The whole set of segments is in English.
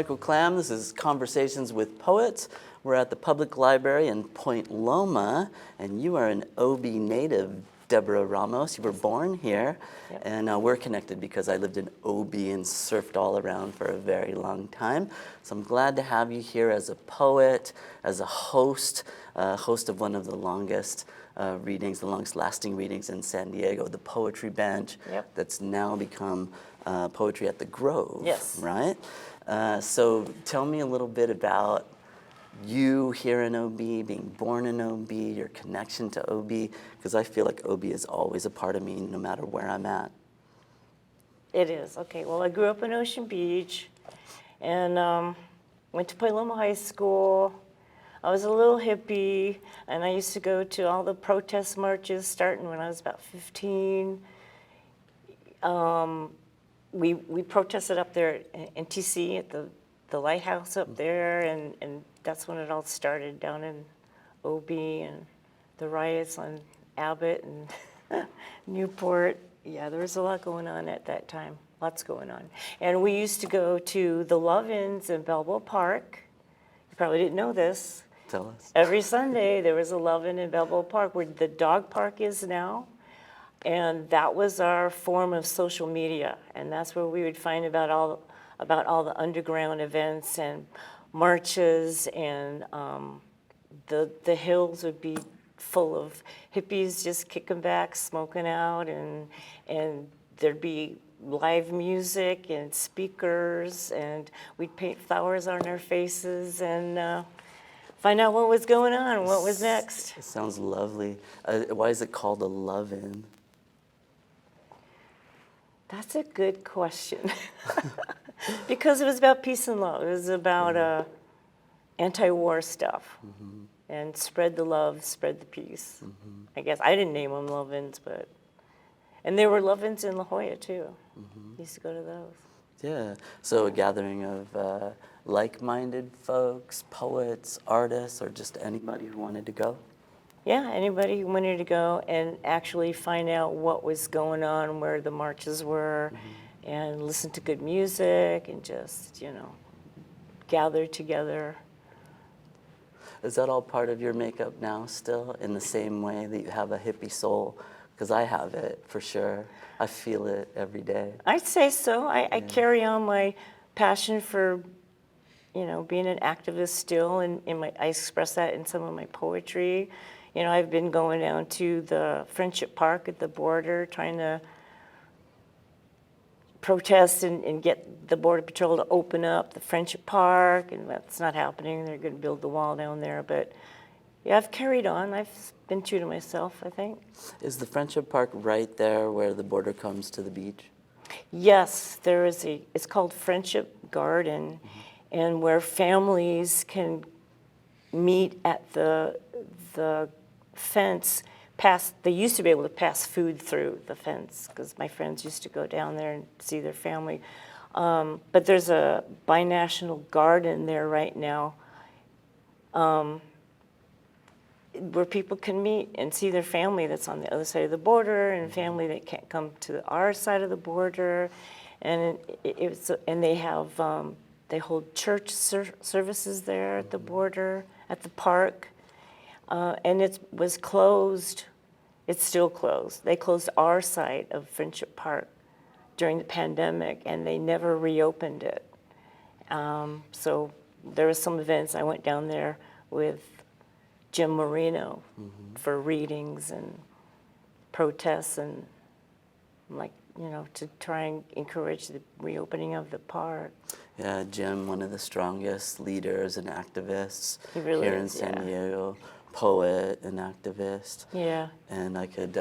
Michael Klam. This is Conversations with Poets. We're at the Public Library in Point Loma, and you are an OB native, Deborah Ramos. You were born here, Yep. and we're connected because I lived in OB and surfed all around for a very long time. So I'm glad to have you here as a poet, as a host of one of the longest readings, the longest lasting readings in San Diego, the Poetry Bench. Yep. That's now become Poetry at the Grove. Yes. Right? So tell me a little bit about you here in OB, being born in OB, your connection to OB, because I feel like OB is always a part of me no matter where I'm at. It is. Okay, well, I grew up in Ocean Beach and went to Point Loma High School. I was a little hippie, and I used to go to all the protest marches starting when I was about 15. We protested up there in TC at the lighthouse up there, and that's when it all started down in OB, and the riots on Abbott and Newport. Yeah, there was a lot going on at that time, lots going on. And we used to go to the Love-Ins in Balboa Park. You probably didn't know this. Tell us. Every Sunday there was a Love-In in Balboa Park, where the dog park is now. And that was our form of social media, and that's where we would find about all the underground events and marches, and the hills would be full of hippies just kicking back, smoking out, and there'd be live music and speakers, and we'd paint flowers on our faces and find out what was going on, what was next. It sounds lovely. Why is it called a love-in? That's a good question. Because it was about peace and love. It was about anti-war stuff. Mm-hmm. And spread the love, spread the peace. Mm-hmm. I guess I didn't name them Love-Ins, but... And there were Love-Ins in La Jolla, too. Mm-hmm. Used to go to those. Yeah, so a gathering of like-minded folks, poets, artists, or just anybody who wanted to go? Yeah, anybody who wanted to go and actually find out what was going on, where the marches were, mm-hmm. and listen to good music and just, gather together. Is that all part of your makeup now still, in the same way that you have a hippie soul? Because I have it, for sure. I feel it every day. I'd say so. I carry on my passion for, being an activist still, and I express that in some of my poetry. I've been going down to the Friendship Park at the border, trying to protest and get the Border Patrol to open up the Friendship Park, and that's not happening. They're going to build the wall down there, but yeah, I've carried on. I've been true to myself, I think. Is the Friendship Park right there where the border comes to the beach? Yes, there is it's called Friendship Garden, mm-hmm. and where families can meet at the fence. They used to be able to pass food through the fence, because my friends used to go down there and see their family. But there's a binational garden there right now, where people can meet and see their family that's on the other side of the border, and family that can't come to our side of the border, and they have they hold church services there at the border, at the park, and it was closed. It's still closed. They closed our side of Friendship Park during the pandemic, and they never reopened it. So there were some events. I went down there with Jim Marino, mm-hmm. for readings and protests, and to try and encourage the reopening of the park. Yeah, Jim, one of the strongest leaders and activists really here in San Diego, poet and activist. Yeah. And I could,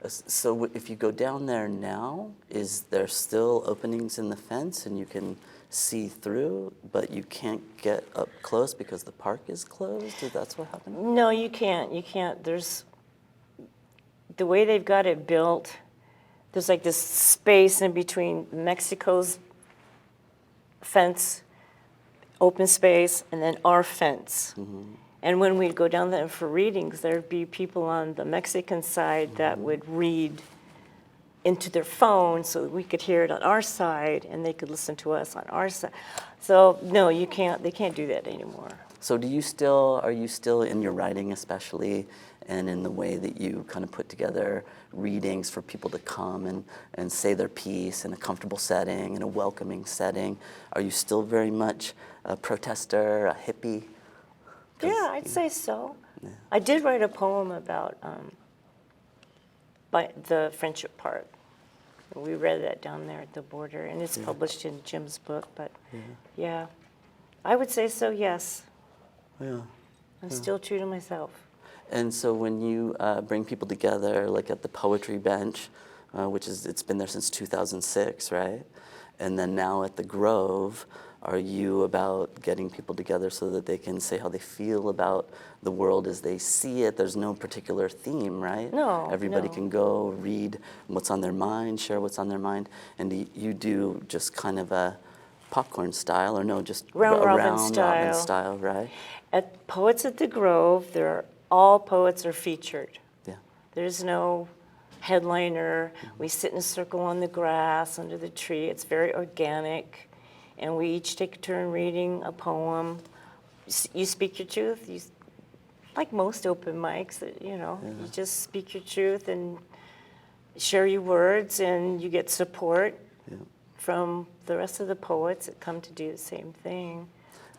so if you go down there now, is there still openings in the fence and you can see through, but you can't get up close because the park is closed? Is that what happened? No, you can't. You can't. There's, the way they've got it built, there's like this space in between Mexico's fence, open space, and then our fence. Mm-hmm. And when we'd go down there for readings, there'd be people on the Mexican side, mm-hmm. that would read into their phone so that we could hear it on our side and they could listen to us on our side. So no, you can't. They can't do that anymore. So are you still in your writing especially, and in the way that you kind of put together readings for people to come and say their piece in a comfortable setting, in a welcoming setting? Are you still very much a protester, a hippie? Yeah, I'd say so. Yeah. I did write a poem about by the Friendship Park. We read that down there at the border, and it's published in Jim's book, but yeah, I would say so, yes. Yeah. I'm still true to myself. And so when you bring people together, like at the Poetry Bench, it's been there since 2006, right? And then now at the Grove, are you about getting people together so that they can say how they feel about the world as they see it? There's no particular theme, right? No. Everybody can go read what's on their mind, share what's on their mind, and you do just kind of a popcorn style, or no, just round robin style, right? At Poets at the Grove, all poets are featured. Yeah. There's no headliner. We sit in a circle on the grass under the tree. It's very organic. And we each take a turn reading a poem. You speak your truth. Like most open mics, you just speak your truth and share your words, and you get support from the rest of the poets that come to do the same thing.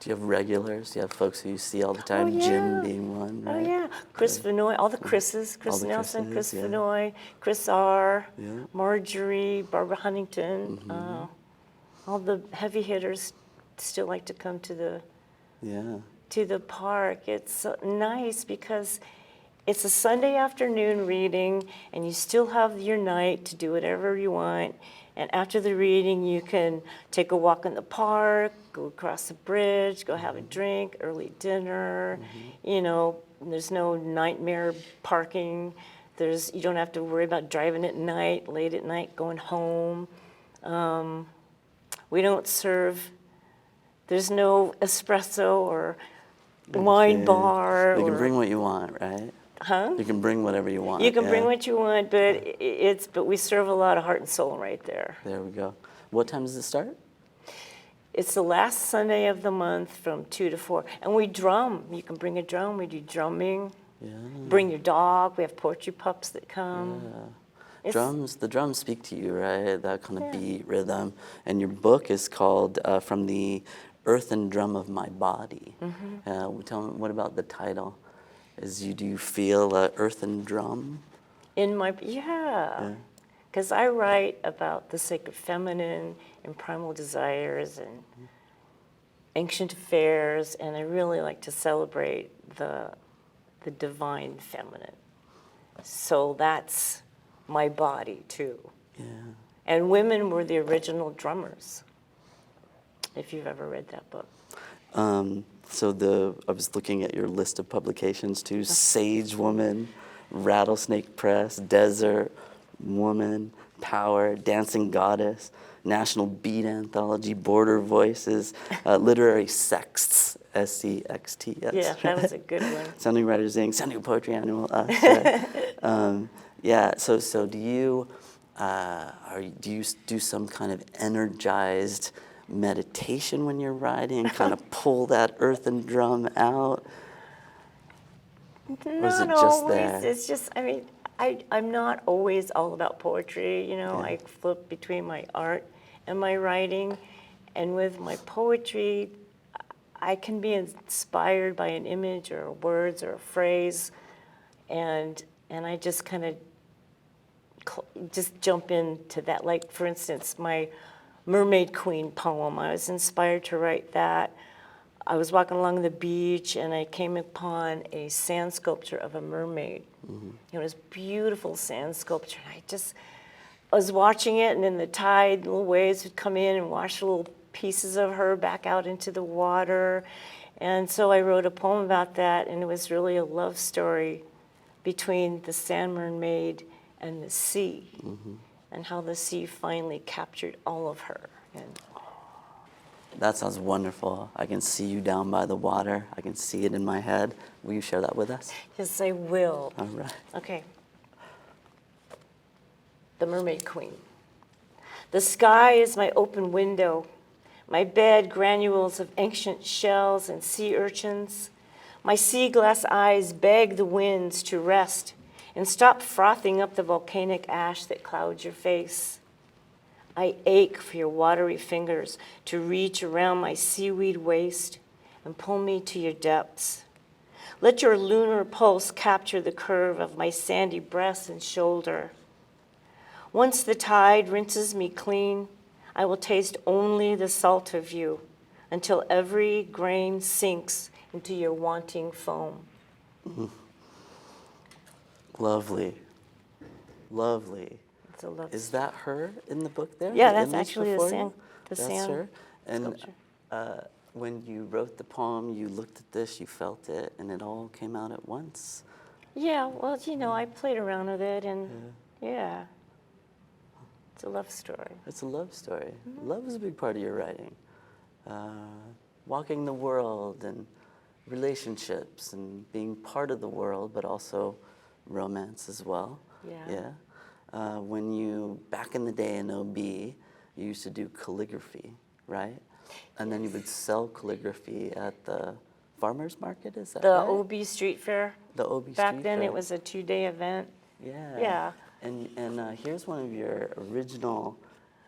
Do you have regulars? Do you have folks who you see all the time? Oh, yeah. Jim being one, right? Oh, yeah. Chris Vinoy, all the Chris's, Chris Nelson, Chris Vinoy, Chris R., Marjorie, Barbara Huntington. All the heavy hitters still like to come to the park. It's so nice because it's a Sunday afternoon reading, and you still have your night to do whatever you want. And after the reading, you can take a walk in the park, go across the bridge, go have a drink, early dinner. There's no nightmare parking. You don't have to worry about driving at night, late at night, going home. We don't serve, there's no espresso or wine bar. You can bring what you want, right? Huh? You can bring whatever you want. You can bring what you want, but we serve a lot of heart and soul right there. There we go. What time does it start? It's the last Sunday of the month from 2 to 4. And we drum. You can bring a drum. We do drumming. Yeah. Bring your dog. We have poetry pups that come. Yeah. The drums speak to you, right? That kind of beat rhythm. And your book is called From the Earthen Drum of My Body. Tell me, what about the title? Do you feel an earthen drum? Because I write about the sacred feminine and primal desires and ancient affairs, and I really like to celebrate the divine feminine. So that's my body too. Yeah. And women were the original drummers, if you've ever read that book. I was looking at your list of publications too: SageWoman, Rattlesnake Press, Desert Woman, Power, Dancing Goddess, National Beat Anthology, Border Voices, Literary Sexts, SCXTS. Yeah, that was a good one. Sounding Writers Inc., Sounding Poetry Annual. Right? So do you do some kind of energized meditation when you're writing, kind of pull that earthen drum out? Or is it just there? It's just, I'm not always all about poetry, I flip between my art and my writing, and with my poetry, I can be inspired by an image or words or a phrase, and I just kind of just jump into that. Like, for instance, my Mermaid Queen poem, I was inspired to write that. I was walking along the beach and I came upon a sand sculpture of a mermaid. It was beautiful sand sculpture. And I was watching it, and then the tide, little waves would come in and wash little pieces of her back out into the water. And so I wrote a poem about that, and it was really a love story between the sand mermaid and the sea, and how the sea finally captured all of her. That sounds wonderful. I can see you down by the water. I can see it in my head. Will you share that with us? Yes, I will. All right. Okay. The Mermaid Queen. The sky is my open window, my bed granules of ancient shells and sea urchins. My sea glass eyes beg the winds to rest and stop frothing up the volcanic ash that clouds your face. I ache for your watery fingers to reach around my seaweed waist and pull me to your depths. Let your lunar pulse capture the curve of my sandy breast and shoulder. Once the tide rinses me clean, I will taste only the salt of you until every grain sinks into your wanting foam. Lovely. Lovely. It's a love Is that her in the book there? Yeah, The that's image actually the before sand. you? The That's sand her. And sculpture. when you wrote the poem, you looked at this, you felt it, and it all came out at once. Yeah, well, I played around with it, and yeah. It's a love story. It's a love story. Love is a big part of your writing. Walking the world and relationships and being part of the world, but also romance as well. Yeah. When you, back in the day in OB, you used to do calligraphy, right? And then you would sell calligraphy at the farmer's market, is that The right? OB Street Fair. The OB Street Back then Fair. it was a 2-day event. Yeah. Yeah. And here's one of your original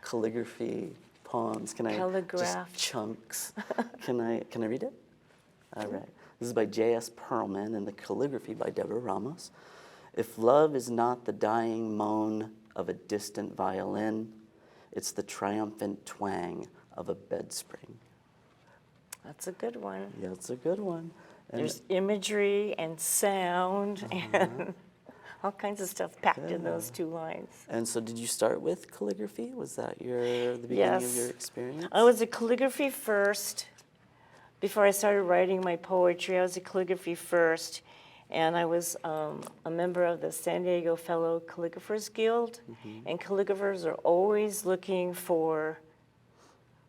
calligraphy poems. Can I Calligraphed. just chunks? Can I read it? All right. This is by J.S. Perlman and the calligraphy by Deborah Ramos. If love is not the dying moan of a distant violin, it's the triumphant twang of a bed spring. That's a good one. Yeah, it's a good one. And There's imagery and sound and all kinds of stuff packed in those 2 lines. And so did you start with calligraphy? Was that the beginning of your experience? I was a calligraphy first. Before I started writing my poetry, I was a calligraphy first. And I was a member of the San Diego Fellow Calligraphers Guild. And calligraphers are always looking for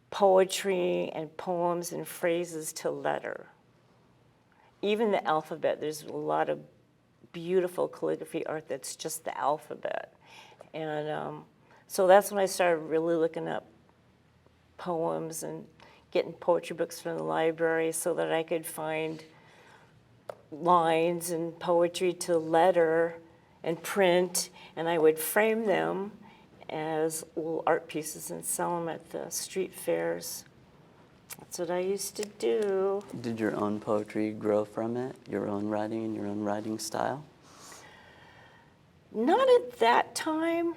poetry and poems and phrases to letter. Even the alphabet, there's a lot of beautiful calligraphy art that's just the alphabet. And so that's when I started really looking up poems and getting poetry books from the library so that I could find lines and poetry to letter and print, and I would frame them as little art pieces and sell them at the street fairs. That's what I used to do. Did your own poetry grow from it? Your own writing and your own writing style? Not at that time.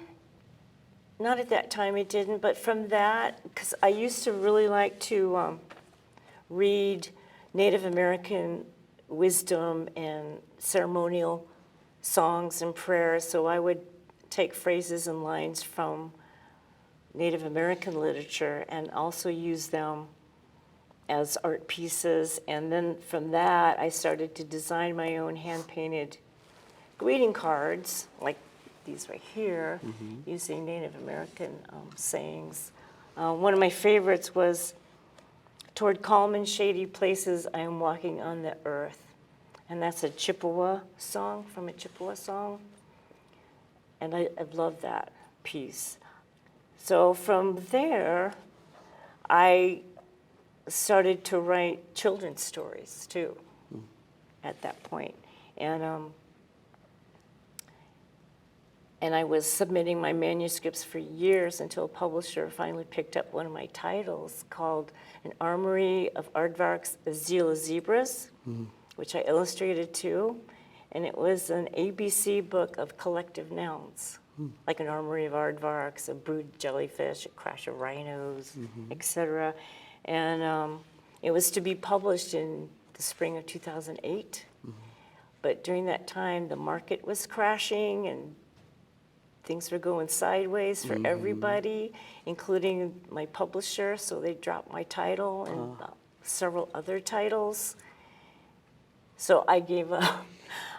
Not at that time it didn't, but from that, because I used to really like to read Native American wisdom and ceremonial songs and prayers, so I would take phrases and lines from Native American literature and also use them as art pieces. And then from that, I started to design my own hand-painted greeting cards, like these right here, using Native American sayings. One of my favorites was, "Toward calm and shady places, I am walking on the earth." And that's a Chippewa song, from a Chippewa song. And I love that piece. So from there, I started to write children's stories too, at that point. And I was submitting my manuscripts for years until a publisher finally picked up one of my titles called An Armory of Aardvark's Azila Zebras, which I illustrated too. And it was an ABC book of collective nouns, like an armory of aardvarks, a brood jellyfish, a crash of rhinos, etc. And it was to be published in the spring of 2008. But during that time, the market was crashing and things were going sideways for everybody, including my publisher, so they dropped my title and several other titles. So I gave up.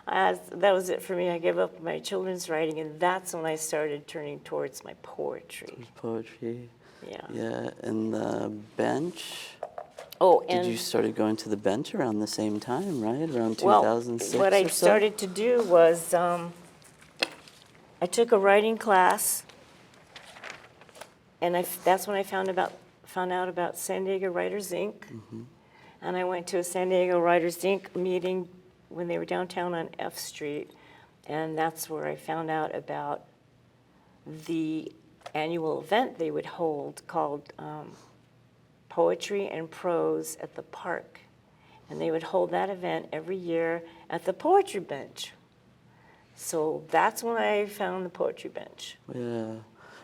That was it for me. I gave up my children's writing, and that's when I started turning towards my poetry. Poetry. Yeah. Yeah, and the bench. Oh, and Did you started going to the bench around the same time, right? Around 2006 well, what I or so? started to do was I took a writing class and that's when I found out about San Diego Writers Inc. And I went to a San Diego Writers Inc. meeting when they were downtown on F Street, and that's where I found out about the annual event they would hold called Poetry and Prose at the Park. And they would hold that event every year at the Poetry Bench. So that's when I found the Poetry Bench. Yeah,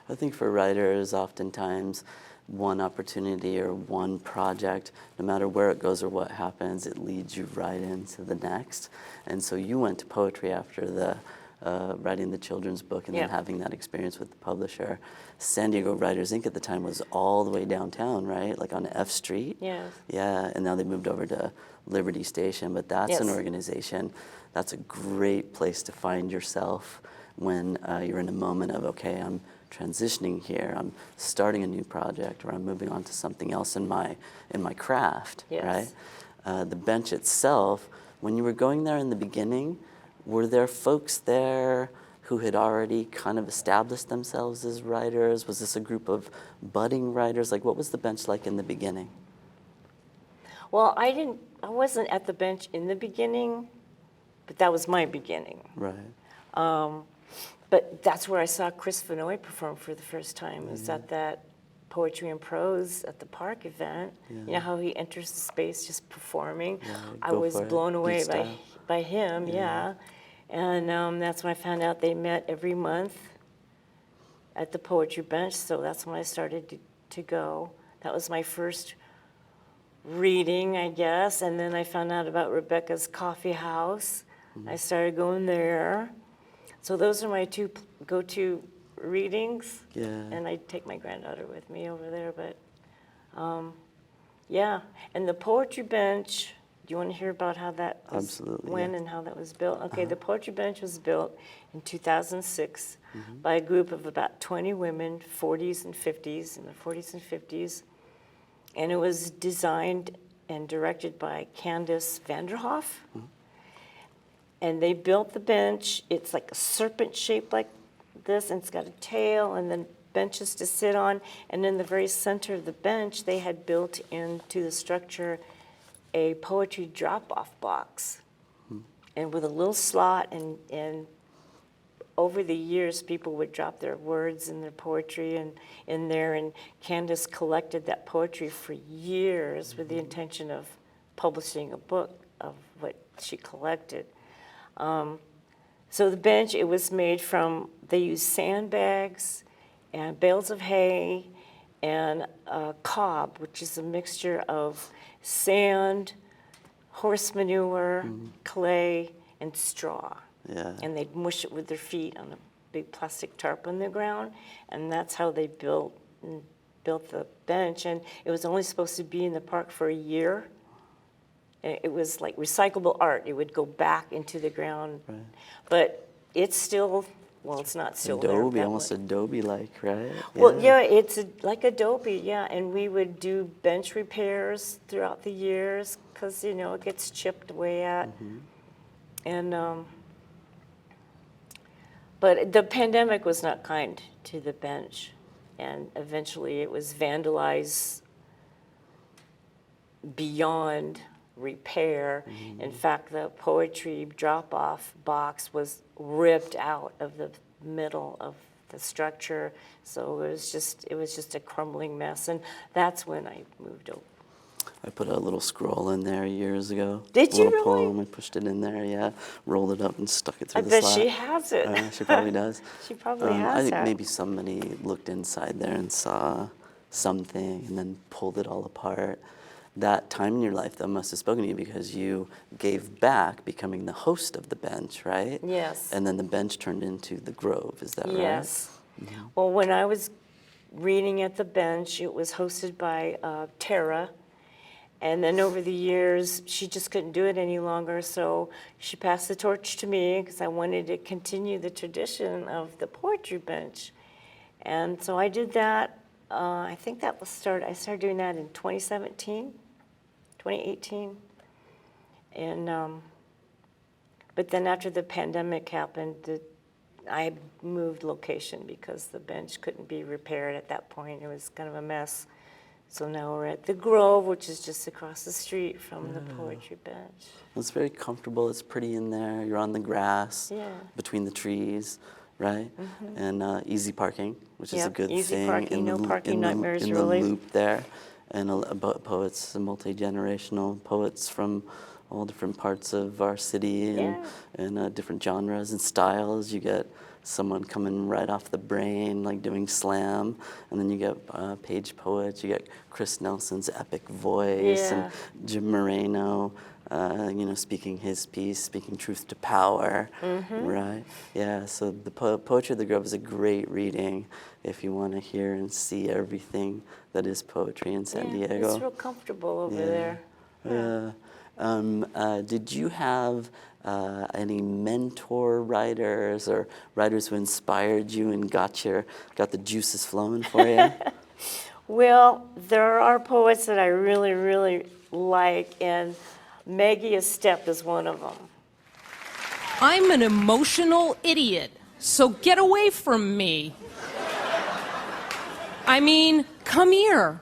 I think for writers, oftentimes one opportunity or one project, no matter where it goes or what happens, it leads you right into the next. And so you went to poetry after the writing the children's book and then having that experience with the publisher. San Diego Writers Inc. at the time was all the way downtown, right? Like on F Street. Yes. Yeah, and now they moved over to Liberty Station, but that's an organization. That's a great place to find yourself when you're in a moment of, okay, I'm transitioning here, I'm starting a new project, or I'm moving on to something else in my craft, right? The bench itself, when you were going there in the beginning, were there folks there who had already kind of established themselves as writers? Was this a group of budding writers? Like, what was the bench like in the beginning? Well, I wasn't at the bench in the beginning, but that was my beginning. Right. But that's where I saw Chris Vanoy perform for the first time. It was at that Poetry and Prose at the Park event. You know how he enters the space just performing? I was blown away by him, And that's when I found out they met every month at the Poetry Bench, so that's when I started to go. That was my first reading, I guess, and then I found out about Rebecca's Coffee House. I started going there. So those are my two go-to readings. Yeah. And I take my granddaughter with me over there, but yeah. And the Poetry Bench, do you want to hear about how that went and how that was built? Okay, the Poetry Bench was built in 2006 by a group of about 20 women, 40s and 50s, in their 40s and 50s. And it was designed and directed by Candace Vanderhoff. And they built the bench. It's like a serpent shaped like this, and it's got a tail, and then benches to sit on. And in the very center of the bench, they had built into the structure a poetry drop-off box, and with a little slot, and over the years, people would drop their words and their poetry in there, and Candace collected that poetry for years with the intention of publishing a book of what she collected. So the bench, it was made from, they used sandbags and bales of hay and cob, which is a mixture of sand, horse manure, clay, and straw. Yeah. And they'd mush it with their feet on a big plastic tarp on the ground, and that's how they built the bench. And it was only supposed to be in the park for a year. It was like recyclable art. It would go back into the ground. Right. But it's still, well, it's not still Adobe, there. almost Adobe-like, right? Well, yeah, it's like Adobe, yeah. And we would do bench repairs throughout the years because, you know, it gets chipped away at. And, but the pandemic was not kind to the bench. And eventually it was vandalized beyond repair. In fact, the poetry drop-off box was ripped out of the middle of the structure, so it was just a crumbling mess, and that's when I moved over. I put a little scroll in there years ago. Did you little really? poem. I pushed it in there, yeah. Rolled it up and stuck it through I the bet slot. she has it. She probably does. She probably I has think that. maybe somebody looked inside there and saw something and then pulled it all apart. That time in your life, though, must have spoken to you because you gave back becoming the host of the bench, right? Yes. And then the bench turned into the Grove, is that right? Yes. Well, when I was reading at the bench, it was hosted by Tara. And then over the years, she just couldn't do it any longer, so she passed the torch to me because I wanted to continue the tradition of the poetry bench. And so I did that. I think that was I started doing that in 2017, 2018. And, but then after the pandemic happened, I moved location because the bench couldn't be repaired at that point. It was kind of a mess. So now we're at the Grove, which is just across the street from the poetry bench. It's very comfortable. It's pretty in there. You're on the grass, between the trees, right? And easy parking, which is a good easy thing. parking, no parking nightmares, in really. the loop there, and poets, multi-generational poets from all different parts of our city and different genres and styles. You get someone coming right off the brain, like doing slam, and then you get page poets. You get Chris Nelson's epic voice, and Jim Moreno, speaking his piece, speaking truth to power, right? Yeah, so the Poetry of the Grove is a great reading if you want to hear and see everything that is poetry in San Diego. It's real comfortable over there. Did you have any mentor writers or writers who inspired you and got the juices flowing for you? Well, there are poets that I really, really like, and Maggie Estep is one of them. I'm an emotional idiot, so get away from me. I mean, come here.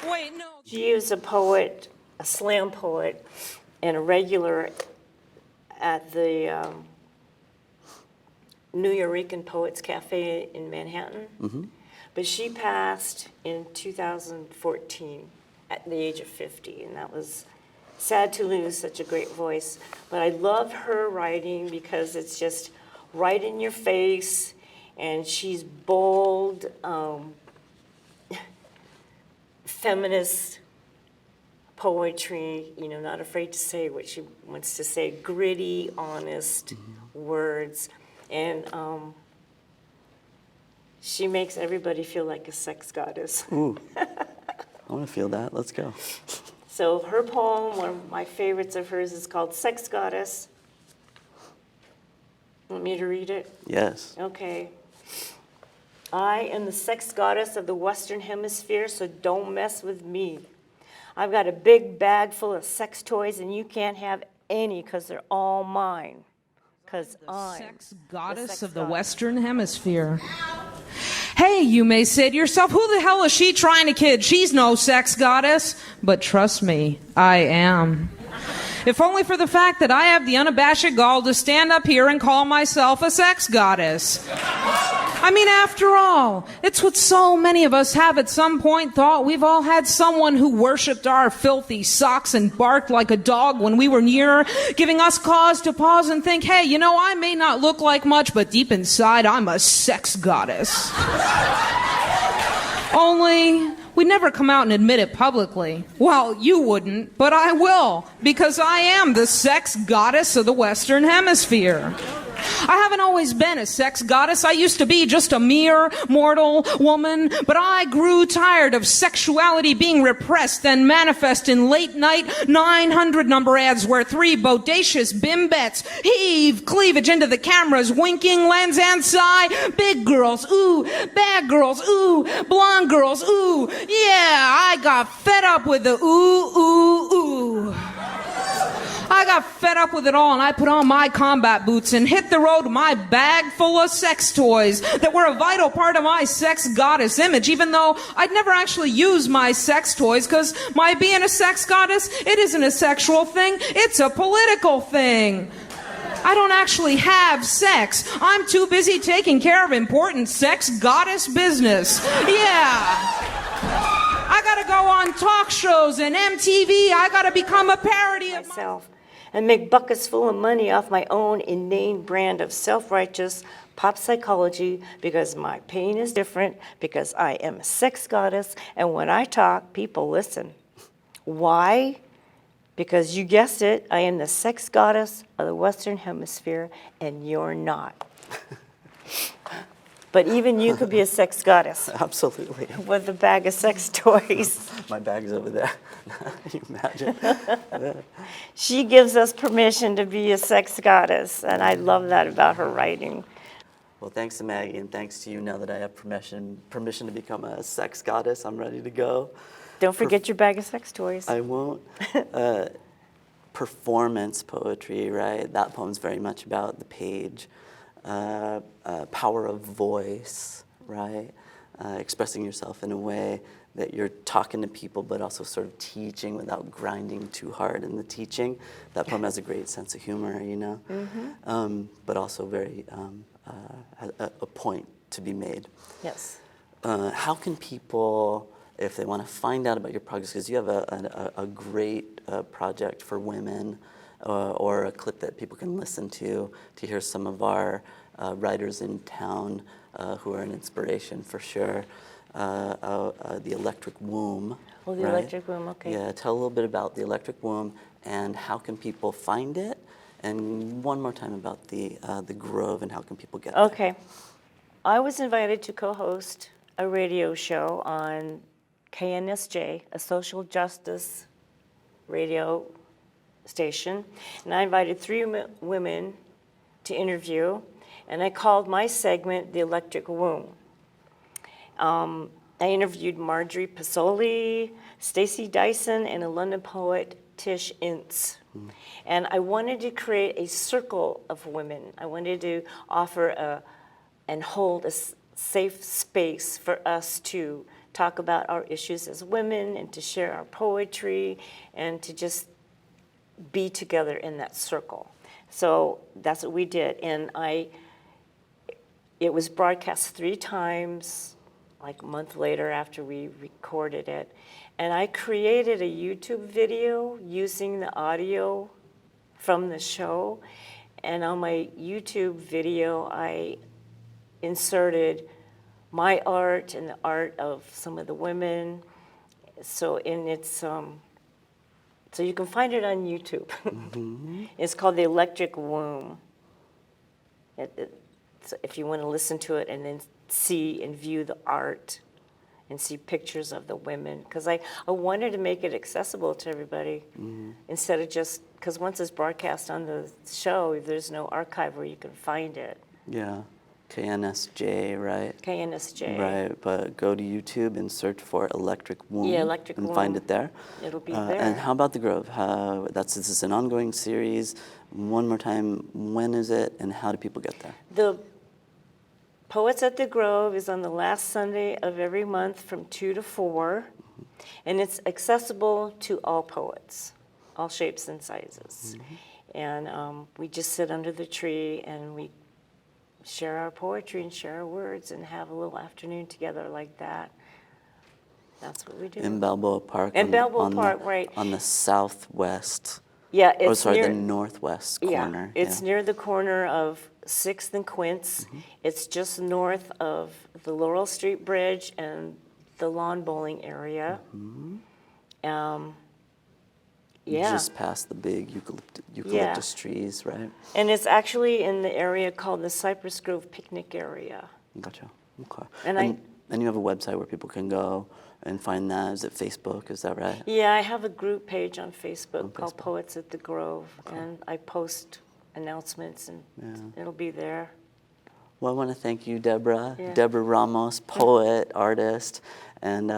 Wait, no. She was a poet, a slam poet, and a regular at the New Eurekan Poets Cafe in Manhattan. But she passed in 2014 at the age of 50, and that was sad to lose such a great voice. But I love her writing because it's just right in your face, and she's bold, feminist poetry, not afraid to say what she wants to say, gritty, honest words. And she makes everybody feel like a sex goddess. Ooh, I want to feel that. Let's go. So her poem, one of my favorites of hers, is called Sex Goddess. Want me to read it? Yes. Okay. I am the sex goddess of the Western Hemisphere, so don't mess with me. I've got a big bag full of sex toys, and you can't have any because they're all mine. Because I'm Sex goddess of the Western Hemisphere. Hey, you may say to yourself, who the hell is she trying to kid? She's no sex goddess. But trust me, I am. If only for the fact that I have the unabashed gall to stand up here and call myself a sex goddess. I mean, after all, it's what so many of us have at some point thought. We've all had someone who worshipped our filthy socks and barked like a dog when we were near, giving us cause to pause and think, hey, I may not look like much, but deep inside, I'm a sex goddess. Only we'd never come out and admit it publicly. Well, you wouldn't, but I will, because I am the sex goddess of the Western Hemisphere. I haven't always been a sex goddess. I used to be just a mere mortal woman, but I grew tired of sexuality being repressed and manifest in late-night 900 number ads where three bodacious bimbettes heave cleavage into the cameras, winking lens and sigh. Big girls, ooh. Bad girls, ooh. Blonde girls, ooh. Yeah, I got fed up with the ooh, ooh, ooh. I got fed up with it all, and I put on my combat boots and hit the road with my bag full of sex toys that were a vital part of my sex goddess image, even though I'd never actually use my sex toys, because my being a sex goddess, it isn't a sexual thing, it's a political thing. I don't actually have sex. I'm too busy taking care of important sex goddess business. Yeah. I gotta go on talk shows and MTV. I gotta become a parody of myself and make buckets full of money off my own inane brand of self-righteous pop psychology, because my pain is different, because I am a sex goddess, and when I talk, people listen. Why? Because you guessed it, I am the sex goddess of the Western Hemisphere, and you're not. But even you could be a sex goddess. Absolutely. With a bag of sex toys. My bag's over there. Can you imagine? She gives us permission to be a sex goddess, and I love that about her writing. Well, thanks to Maggie, and thanks to you. Now that I have permission to become a sex goddess, I'm ready to go. Don't forget your bag of sex toys. I won't. performance poetry, right? That poem's very much about the page. Power of voice, right? Expressing yourself in a way that you're talking to people, but also sort of teaching without grinding too hard in the teaching. That poem has a great sense of humor, you know, but also very a point to be made. Yes. How can people, if they want to find out about your projects, because you have a great project for women, or a clip that people can listen to hear some of our writers in town who are an inspiration for sure. The Electric Womb. Oh, the right? Electric Womb, okay. Yeah, tell a little bit about the Electric Womb and how can people find it, and one more time about the Grove and how can people get there. Okay. I was invited to co-host a radio show on KNSJ, a social justice radio station, and I invited 3 women to interview, and I called my segment The Electric Womb. I interviewed Marjorie Pisoli, Stacey Dyson, and a London poet, Tish Ince. And I wanted to create a circle of women. I wanted to offer and hold a safe space for us to talk about our issues as women and to share our poetry and to just be together in that circle. So that's what we did. And it was broadcast 3 times, like a month later after we recorded it. And I created a YouTube video using the audio from the show. And on my YouTube video, I inserted my art and the art of some of the women. So so you can find it on YouTube. It's called The Electric Womb. So if you want to listen to it and then see and view the art and see pictures of the women, because I wanted to make it accessible to everybody instead of just, because once it's broadcast on the show, there's no archive where you can find it. Yeah, KNSJ, right? KNSJ. Right, but go to YouTube and search for Electric Womb. Yeah, Electric and Womb. find it there. It'll be there. And how about the Grove? This is an ongoing series. One more time, when is it, and how do people get there? The Poets at the Grove is on the last Sunday of every month from 2 to 4, and it's accessible to all poets, all shapes and sizes. And we just sit under the tree and we share our poetry and share our words and have a little afternoon together like that. That's what we do. In Balboa Park. In Balboa Park, right. On the southwest. Yeah, it's the near, northwest corner. Yeah, it's near the corner of 6th and Quince. It's just north of the Laurel Street Bridge and the lawn bowling area. Just past the big eucalyptus trees, right? And it's actually in the area called the Cypress Grove Picnic Area. Gotcha. Okay. And you have a website where people can go and find that. Is it Facebook? Is that right? Yeah, I have a group page on Facebook called Poets at the Grove, and I post announcements, and it'll be there. Well, I want to thank you, Deborah. Yeah. Deborah Ramos, poet, artist, and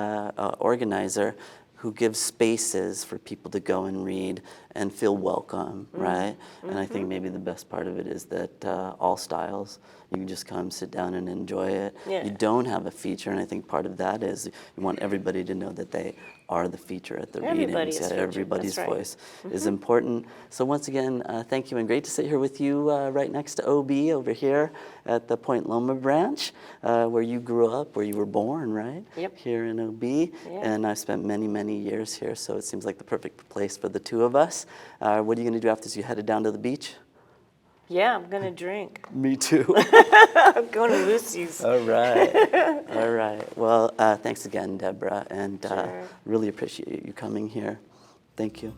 organizer, who gives spaces for people to go and read and feel welcome, right? And I think maybe the best part of it is that all styles, you can just come, sit down, and enjoy it. Yeah. You don't have a feature, and I think part of that is you want everybody to know that they are the feature at the readings. Featured. Everybody's That's right. voice is important. So once again, thank you, and great to sit here with you right next to OB over here at the Point Loma branch, where you grew up, where you were born, right? Yep. Here in OB, Yeah. and I've spent many, many years here, so it seems like the perfect place for the two of us. What are you going to do after you headed down to the beach? Yeah, I'm going to drink. Me too. I'm going to Lucy's. All right. All right. Well, thanks again, Deborah, and Sure. really appreciate you coming here. Thank you.